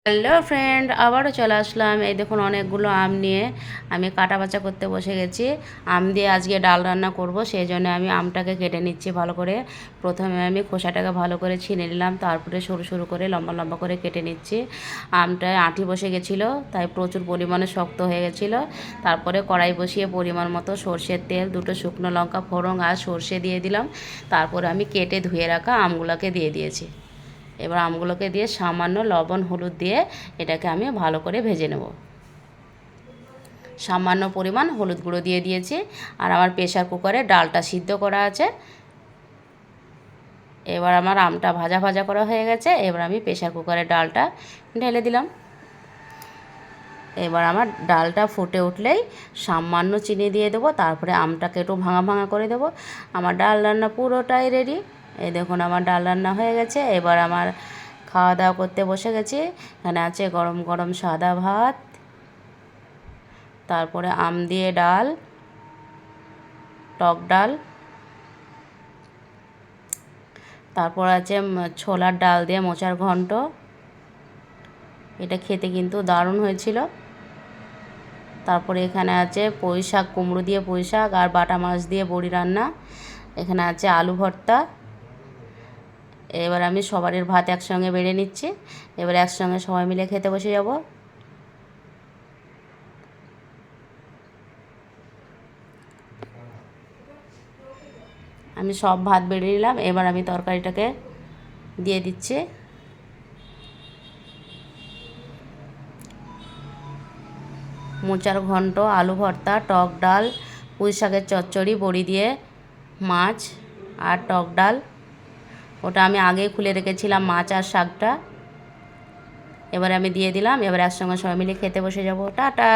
Hello friend, আবারও চলে আসলাম। এই দেখুন অনেকগুলো আম নিয়ে আমি কাটা বাছা করতে বসে গেছি। আম দিয়ে আজকে ডাল রান্না করব, সেই জন্য আমি আমটাকে কেটে নিচ্ছি ভালো করে। প্রথমে আমি খোসাটাকে ভালো করে ছিঁড়ে নিলাম, তারপরে সরু সরু করে লম্বা লম্বা করে কেটে নিচ্ছি। আমটায় আঁটি বসে গেছিলো, তাই প্রচুর পরিমাণে শক্ত হয়ে গেছিলো। তারপরে কড়াই বসিয়ে পরিমাণ মতো সর্ষের তেল, দুটো শুকনো লঙ্কা ফোড়ন আর সর্ষে দিয়ে দিলাম। তারপরে আমি কেটে ধুয়ে রাখা আমগুলোকে দিয়ে দিয়েছি। এবার আমগুলোকে দিয়ে সামান্য লবণ হলুদ দিয়ে এটাকে আমি ভালো করে ভেজে নেব। সামান্য পরিমাণ হলুদ গুঁড়ো দিয়ে দিয়েছি। আর আমার প্রেসার কুকারে ডালটা সিদ্ধ করা আছে। এবার আমার আমটা ভাজা ভাজা করা হয়ে গেছে। এবার আমি প্রেসার কুকারে ডালটা ঢেলে দিলাম। এবার আমার ডালটা ফুটে উঠলেই সামান্য চিনি দিয়ে দেবো, তারপরে আমটাকে একটু ভাঙা ভাঙা করে দেবো। আমার ডাল রান্না পুরোটাই রেডি। এই দেখুন আমার ডাল রান্না হয়ে গেছে। এবার আমার খাওয়া দাওয়া করতে বসে গেছি। এখানে আছে গরম গরম সাদা ভাত, তারপরে আম দিয়ে ডাল, টক ডাল, তারপর আছে ছোলার ডাল দিয়ে মোচার ঘন্ট। এটা খেতে কিন্তু দারুণ হয়েছিল। তারপরে এখানে আছে পুঁই শাক, কুমড়ো দিয়ে পুঁই শাক আর বাটা মাছ দিয়ে বড়ি রান্না। এখানে আছে আলু ভর্তা। এবার আমি সবারের ভাত একসঙ্গে বেড়ে নিচ্ছি। এবার একসঙ্গে সবাই মিলে খেতে বসে যাব। আমি সব ভাত বেড়ে নিলাম। এবার আমি তরকারিটাকে দিয়ে দিচ্ছি। মোচার ঘন্ট, আলু ভর্তা, টক ডাল, পুঁই শাকের চচ্চড়ি, বড়ি দিয়ে মাছ আর টক ডাল। ওটা আমি আগেই খুলে রেখেছিলাম, মাছ আর শাকটা। এবার আমি দিয়ে দিলাম। এবার একসঙ্গে সবাই মিলে খেতে বসে যাব। টাটা।